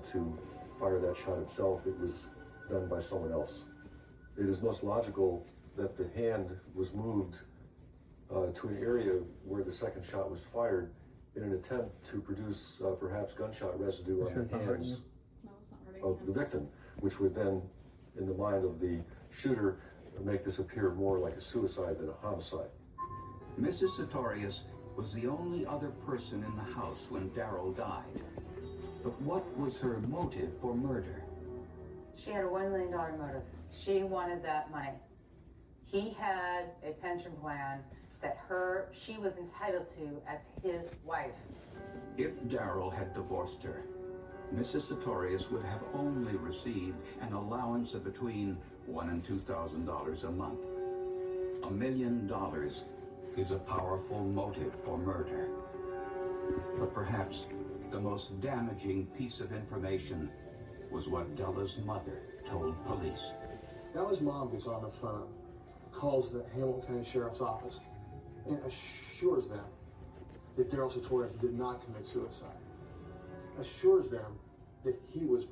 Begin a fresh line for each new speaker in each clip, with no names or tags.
to fire that shot himself. It was done by someone else. It is most logical that the hand was moved to an area where the second shot was fired in an attempt to produce perhaps gunshot residue on the hands of the victim, which would then, in the mind of the shooter, make this appear more like a suicide than a homicide.
Mrs. Sartorius was the only other person in the house when Darrell died. But what was her motive for murder?
She had a $1 million motive. She wanted that money. He had a pension plan that she was entitled to as his wife.
If Darrell had divorced her, Mrs. Sartorius would have only received an allowance of between $1,000 and $2,000 a month. $1 million is a powerful motive for murder. But perhaps the most damaging piece of information was what Della's mother told police.
Della's mom gets on the phone, calls the Hamilton County Sheriff's Office, and assures them that Darrell Sartorius did not commit suicide. Assures them that he was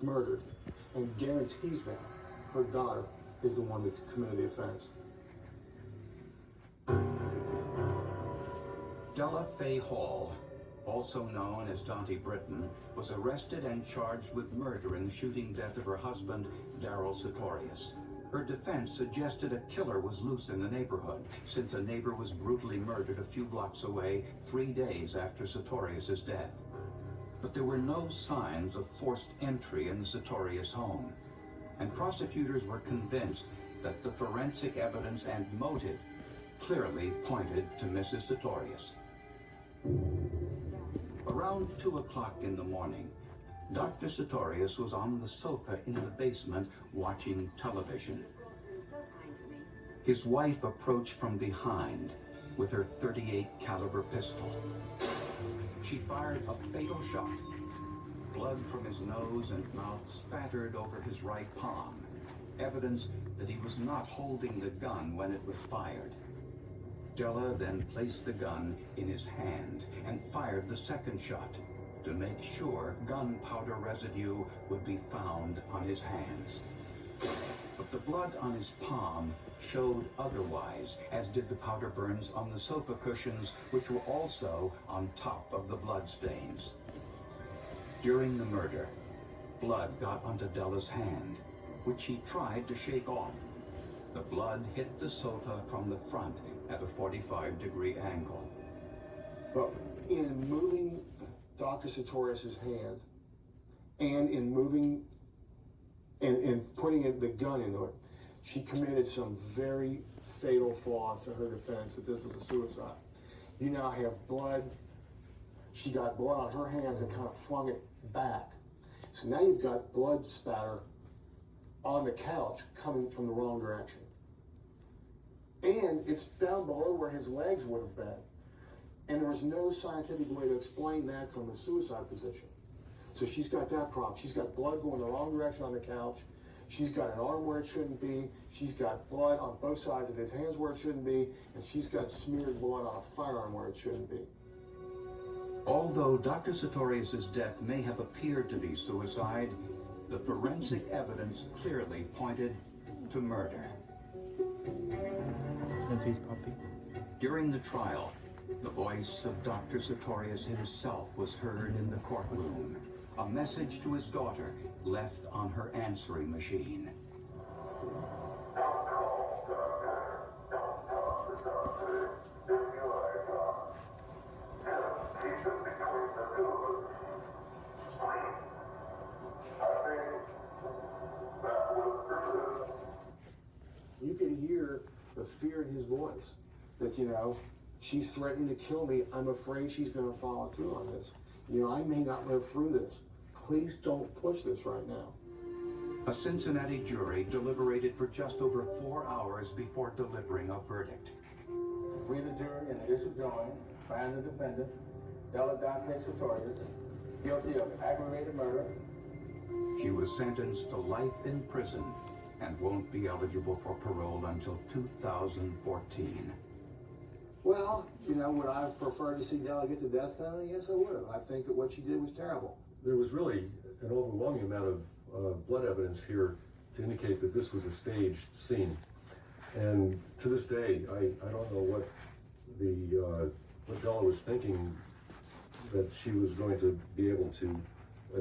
murdered, and guarantees them her daughter is the one that committed the offense.
Della Faye Hall, also known as Dante Britton, was arrested and charged with murder in the shooting death of her husband, Darrell Sartorius. Her defense suggested a killer was loose in the neighborhood, since a neighbor was brutally murdered a few blocks away 3 days after Sartorius' death. But there were no signs of forced entry in the Sartorius home, and prosecutors were convinced that the forensic evidence and motive clearly pointed to Mrs. Sartorius. Around 2 o'clock in the morning, Dr. Sartorius was on the sofa in the basement watching television. His wife approached from behind with her .38 caliber pistol. She fired a fatal shot. Blood from his nose and mouth spattered over his right palm, evidence that he was not holding the gun when it was fired. Della then placed the gun in his hand and fired the second shot to make sure gunpowder residue would be found on his hands. But the blood on his palm showed otherwise, as did the powder burns on the sofa cushions, which were also on top of the blood stains. During the murder, blood got onto Della's hand, which he tried to shake off. The blood hit the sofa from the front at a 45-degree angle.
But in moving Dr. Sartorius' hand and in moving and putting the gun into it, she committed some very fatal flaws to her defense that this was a suicide. You now have blood. She got blood on her hands and kind of flung it back. So now you've got blood spatter on the couch coming from the wrong direction. And it's down below where his legs would have been. And there was no scientific way to explain that from a suicide position. So she's got that problem. She's got blood going the wrong direction on the couch. She's got an arm where it shouldn't be. She's got blood on both sides of his hands where it shouldn't be. And she's got smeared blood on a firearm where it shouldn't be.
Although Dr. Sartorius' death may have appeared to be suicide, the forensic evidence clearly pointed to murder. During the trial, the voice of Dr. Sartorius himself was heard in the courtroom, a message to his daughter left on her answering machine.
You could hear the fear in his voice that, she's threatening to kill me. I'm afraid she's going to follow through on this. I may not live through this. Please don't push this right now.
A Cincinnati jury deliberated for just over 4 hours before delivering a verdict.
We, the jury, in the issue joined, find the defendant, Della Dante Sartorius, guilty of aggravated murder.
She was sentenced to life in prison and won't be eligible for parole until 2014.
Well, would I have preferred to see Della get the death penalty? Yes, I would have. I think that what she did was terrible.
There was really an overwhelming amount of blood evidence here to indicate that this was a staged scene. And to this day, I don't know what Della was thinking that she was going to be able to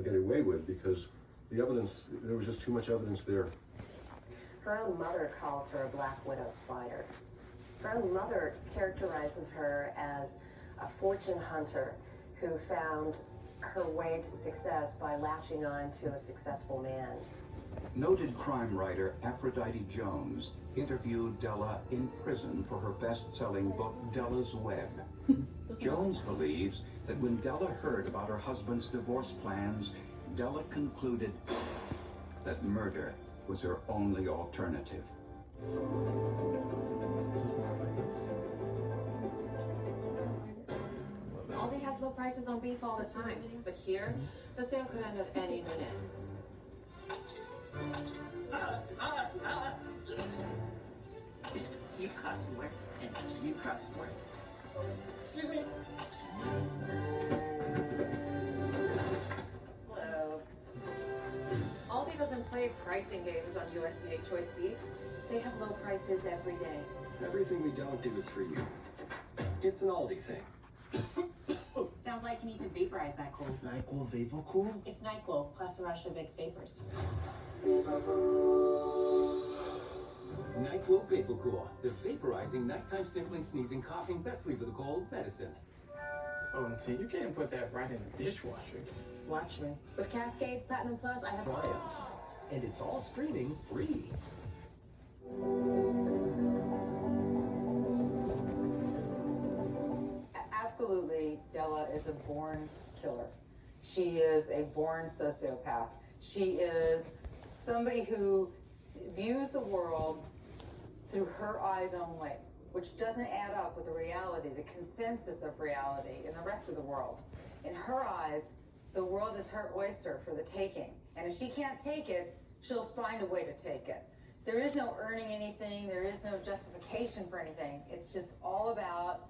get away with, because the evidence, there was just too much evidence there.
Her own mother calls her a black widow spider. Her own mother characterizes her as a fortune hunter who found her way to success by latching on to a successful man.
Noted crime writer Aphrodite Jones interviewed Della in prison for her best-selling book, Della's Web. Jones believes that when Della heard about her husband's divorce plans, Della concluded that murder was her only alternative.
Aldi has low prices on beef all the time, but here, the sale could end at any minute.
You cost more, and you cost more.
Excuse me.
Hello. Aldi doesn't play pricing games on USDA choice beef. They have low prices every day.
Everything we don't do is for you. It's an Aldi thing.
Sounds like you need to vaporize that cool.
NyQuil Vapor Cool?
It's NyQuil plus a rush of Vicks Vapors.
NyQuil Vapor Cool. The vaporizing, nighttime sniffling, sneezing, coughing, best sleep with a cold medicine.
Oh, and see, you can't put that right in the dishwasher.
Watch me. With Cascade Platinum Plus, I have
Triumphs. And it's all streaming free.
Absolutely, Della is a born killer. She is a born sociopath. She is somebody who views the world through her eyes only, which doesn't add up with the reality, the consensus of reality in the rest of the world. In her eyes, the world is her oyster for the taking. And if she can't take it, she'll find a way to take it. There is no earning anything. There is no justification for anything. It's just all about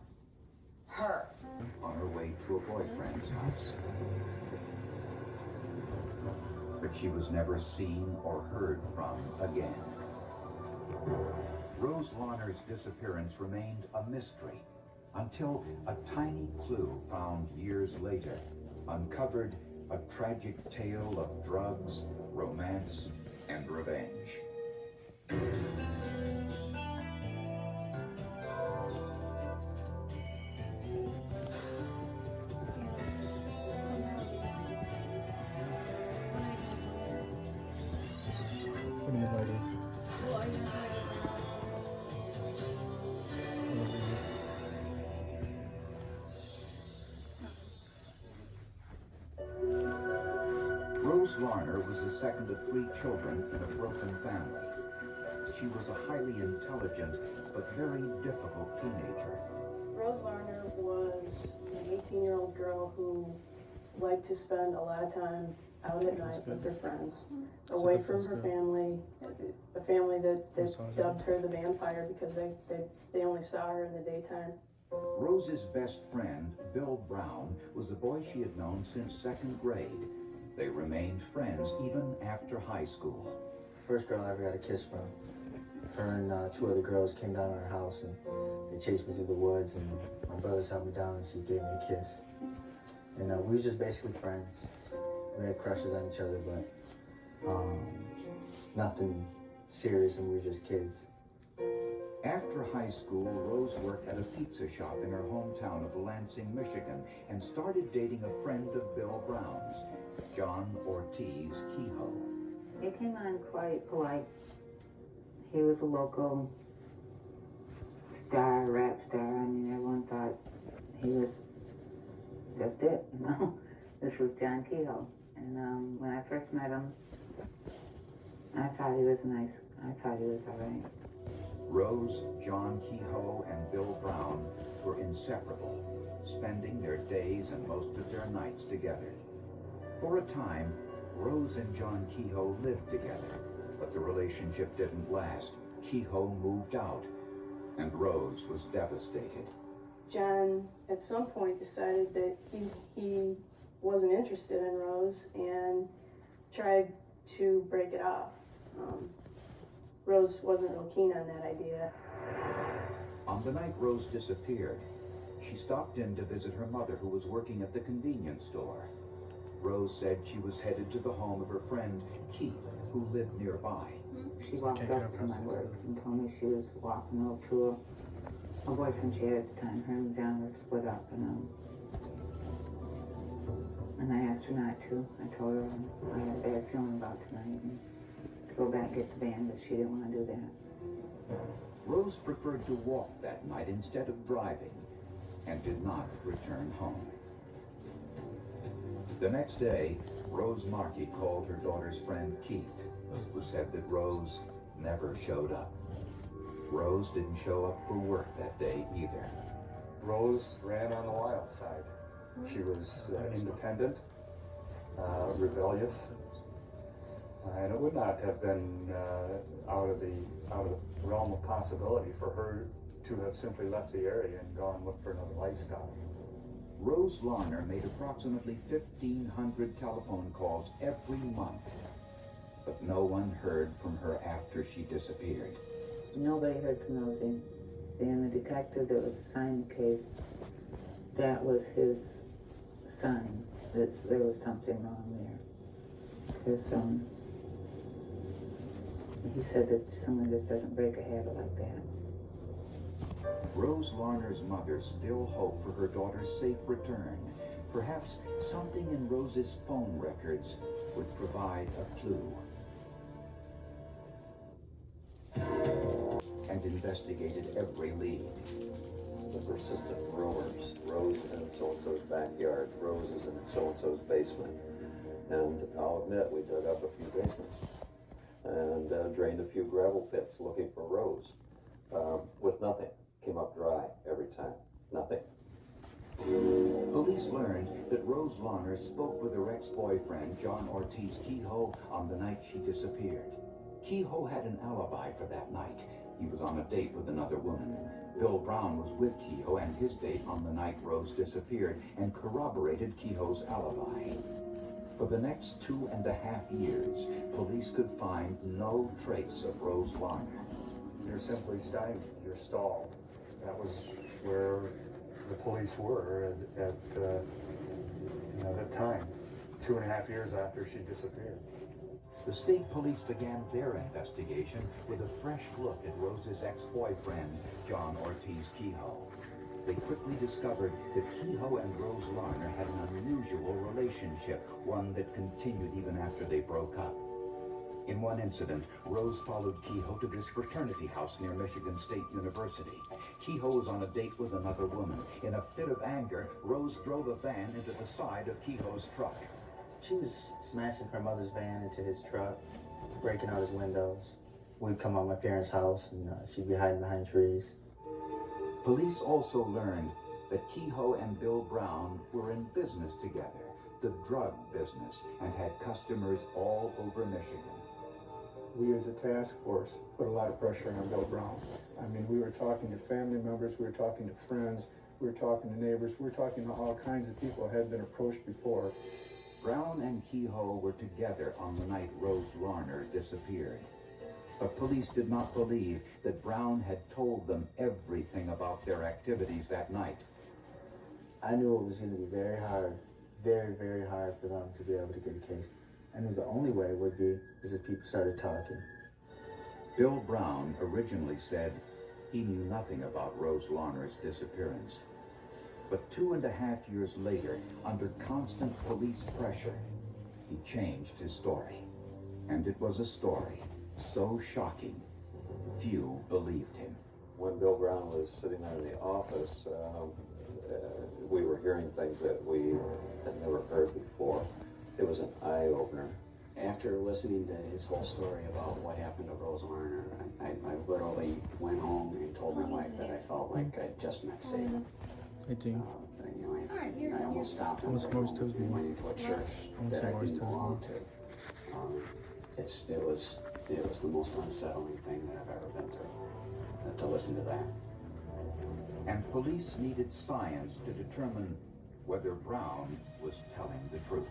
her.
On her way to a boyfriend's house. But she was never seen or heard from again. Rose Larner's disappearance remained a mystery until a tiny clue found years later uncovered a tragic tale of drugs, romance, and revenge. Rose Larner was the second of 3 children in a broken family. She was a highly intelligent but very difficult teenager.
Rose Larner was an 18-year-old girl who liked to spend a lot of time out at night with her friends, away from her family, a family that dubbed her the vampire because they only saw her in the daytime.
Rose's best friend, Bill Brown, was a boy she had known since 2nd grade. They remained friends even after high school.
First girl I ever got a kiss from. Her and 2 other girls came down to our house and they chased me through the woods, and my brothers held me down and she gave me a kiss. And we were just basically friends. We had crushes on each other, but nothing serious, and we were just kids.
After high school, Rose worked at a pizza shop in her hometown of Lansing, Michigan, and started dating a friend of Bill Brown's, John Ortiz Kehoe.
He came on quite polite. He was a local star, rap star. I mean, everyone thought he was just it, you know? This was John Kehoe. And when I first met him, I thought he was all right.
Rose, John Kehoe, and Bill Brown were inseparable, spending their days and most of their nights together. For a time, Rose and John Kehoe lived together, but the relationship didn't last. Kehoe moved out, and Rose was devastated.
John, at some point, decided that he wasn't interested in Rose, and tried to break it off. Rose wasn't real keen on that idea.
On the night Rose disappeared, she stopped in to visit her mother, who was working at the convenience store. Rose said she was headed to the home of her friend Keith, who lived nearby.
She walked up to my work and told me she was walking over to a boyfriend she had at the time. Her and John had split up, and I asked her not to. I told her I had a bad feeling about tonight and to go back and get the band, but she didn't want to do that.
Rose preferred to walk that night instead of driving and did not return home. The next day, Rose Markey called her daughter's friend Keith, who said that Rose never showed up. Rose didn't show up for work that day either.
Rose ran on the wild side. She was independent, rebellious, and it would not have been out of the realm of possibility for her to have simply left the area and gone look for another lifestyle.
Rose Larner made approximately 1,500 telephone calls every month, but no one heard from her after she disappeared.
Nobody heard from Rosie. And the detective that was assigned the case, that was his sign that there was something wrong there. Because he said that someone just doesn't break a habit like that.
Rose Larner's mother still hoped for her daughter's safe return. Perhaps something in Rose's phone records would provide a clue. And investigated every lead.
The persistent rumors. Rose is in so-and-so's backyard. Rose is in so-and-so's basement. And I'll admit, we dug up a few basements and drained a few gravel pits looking for Rose. With nothing. Came up dry every time. Nothing.
Police learned that Rose Larner spoke with her ex-boyfriend, John Ortiz Kehoe, on the night she disappeared. Kehoe had an alibi for that night. He was on a date with another woman. Bill Brown was with Kehoe and his date on the night Rose disappeared and corroborated Kehoe's alibi. For the next 2.5 years, police could find no trace of Rose Larner.
You're simply stymied. You're stalled. That was where the police were at that time, 2.5 years after she disappeared.
The state police began their investigation with a fresh look at Rose's ex-boyfriend, John Ortiz Kehoe. They quickly discovered that Kehoe and Rose Larner had an unusual relationship, one that continued even after they broke up. In one incident, Rose followed Kehoe to this fraternity house near Michigan State University. Kehoe was on a date with another woman. In a fit of anger, Rose drove a van into the side of Kehoe's truck.
She was smashing her mother's van into his truck, breaking out his windows. We'd come out my parents' house and she'd be hiding behind trees.
Police also learned that Kehoe and Bill Brown were in business together, the drug business, and had customers all over Michigan.
We as a task force put a lot of pressure on Bill Brown. I mean, we were talking to family members, we were talking to friends, we were talking to neighbors, we were talking to all kinds of people who had been approached before.
Brown and Kehoe were together on the night Rose Larner disappeared. But police did not believe that Brown had told them everything about their activities that night.
I knew it was going to be very hard, very, very hard for them to be able to get a case. I knew the only way would be is if people started talking.
Bill Brown originally said he knew nothing about Rose Larner's disappearance. But 2.5 years later, under constant police pressure, he changed his story. And it was a story so shocking, few believed him.
When Bill Brown was sitting there in the office, we were hearing things that we had never heard before. It was an eye-opener.
After listening to his whole story about what happened to Rose Larner, I literally went home and told my wife that I felt like I'd just met Satan. I almost stopped and went into a church that I didn't belong to. It was the most unsettling thing that I've ever been through, to listen to that.
And police needed science to determine whether Brown was telling the truth.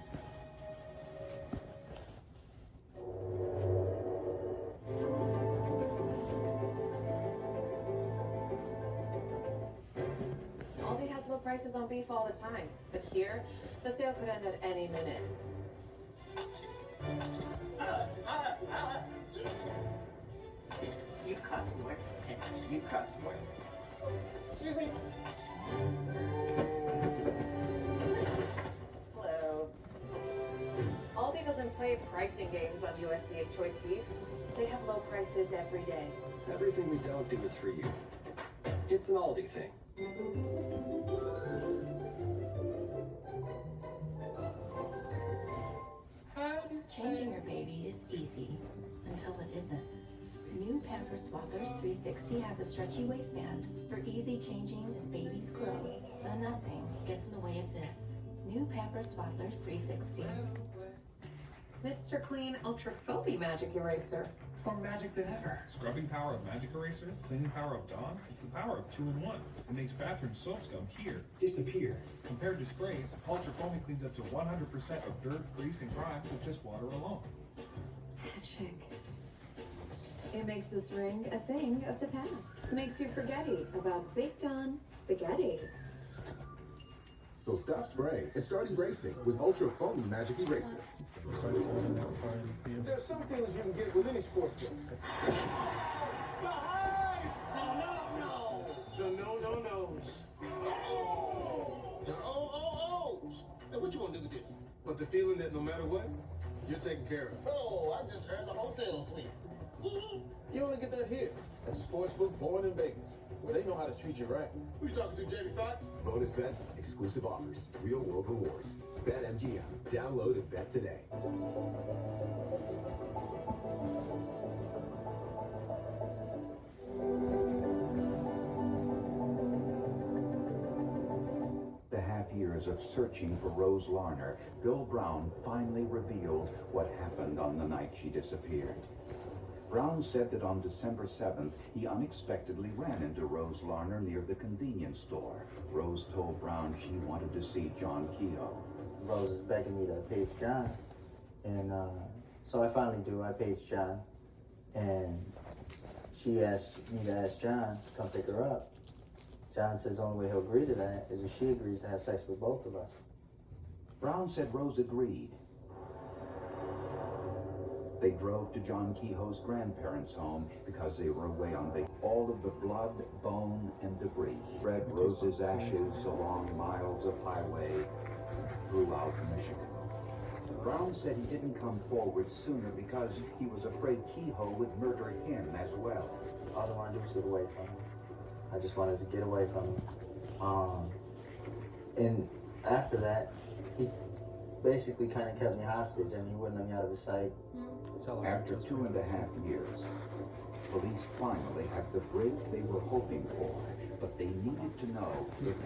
prices on beef all the time, but here, the sale could end at any minute.
You cost more. You cost more.
Excuse me.
Hello.
Aldi doesn't play pricing games on USDA choice beef. They have low prices every day.
Everything we don't do is for you. It's an Aldi thing.
Changing your baby is easy until it isn't. New Pampers Swaddlers 360 has a stretchy waistband for easy changing as babies grow, so nothing gets in the way of this. New Pampers Swaddlers 360.
Mr. Clean Ultra Foamy Magic Eraser.
More magic than ever. Scrubbing power of Magic Eraser, cleaning power of Dawn. It's the power of 2-in-1. It makes bathroom soap scum here disappear. Compared to sprays, Ultra Foamy cleans up to 100% of dirt, grease, and grime with just water alone.
Magic. It makes this ring a thing of the past. Makes you forgetty about baked on spaghetti.
So stop spraying and start erasing with Ultra Foamy Magic Eraser.
There's some feelings you can get with any sports book. The highs! The no-no-nos. The oh-oh-ohs. Hey, what you want to do with this? But the feeling that no matter what, you're taken care of. Oh, I just earned a hotel suite. You only get that here at the sportsbook Born in Vegas, where they know how to treat you right. Who you talking to, Jamie Foxx?
Bonus bets, exclusive offers, real world rewards. Bet MGM. Download and bet today.
The half years of searching for Rose Larner, Bill Brown finally revealed what happened on the night she disappeared. Brown said that on December 7th, he unexpectedly ran into Rose Larner near the convenience store. Rose told Brown she wanted to see John Kehoe.
Rose is begging me to page John, and so I finally do. I page John, and she asked me to ask John to come pick her up. John says the only way he'll agree to that is if she agrees to have sex with both of us.
Brown said Rose agreed. They drove to John Kehoe's grandparents' home because they were away on vacation. All of the blood, bone, and debris spread Rose's ashes along miles of highway throughout Michigan. Brown said he didn't come forward sooner because he was afraid Kehoe would murder him as well.
All I wanted to do was get away from him. I just wanted to get away from him. And after that, he basically kind of kept me hostage. I mean, he wouldn't let me out of his sight.
After 2.5 years, police finally had the break they were hoping for, but they needed to know if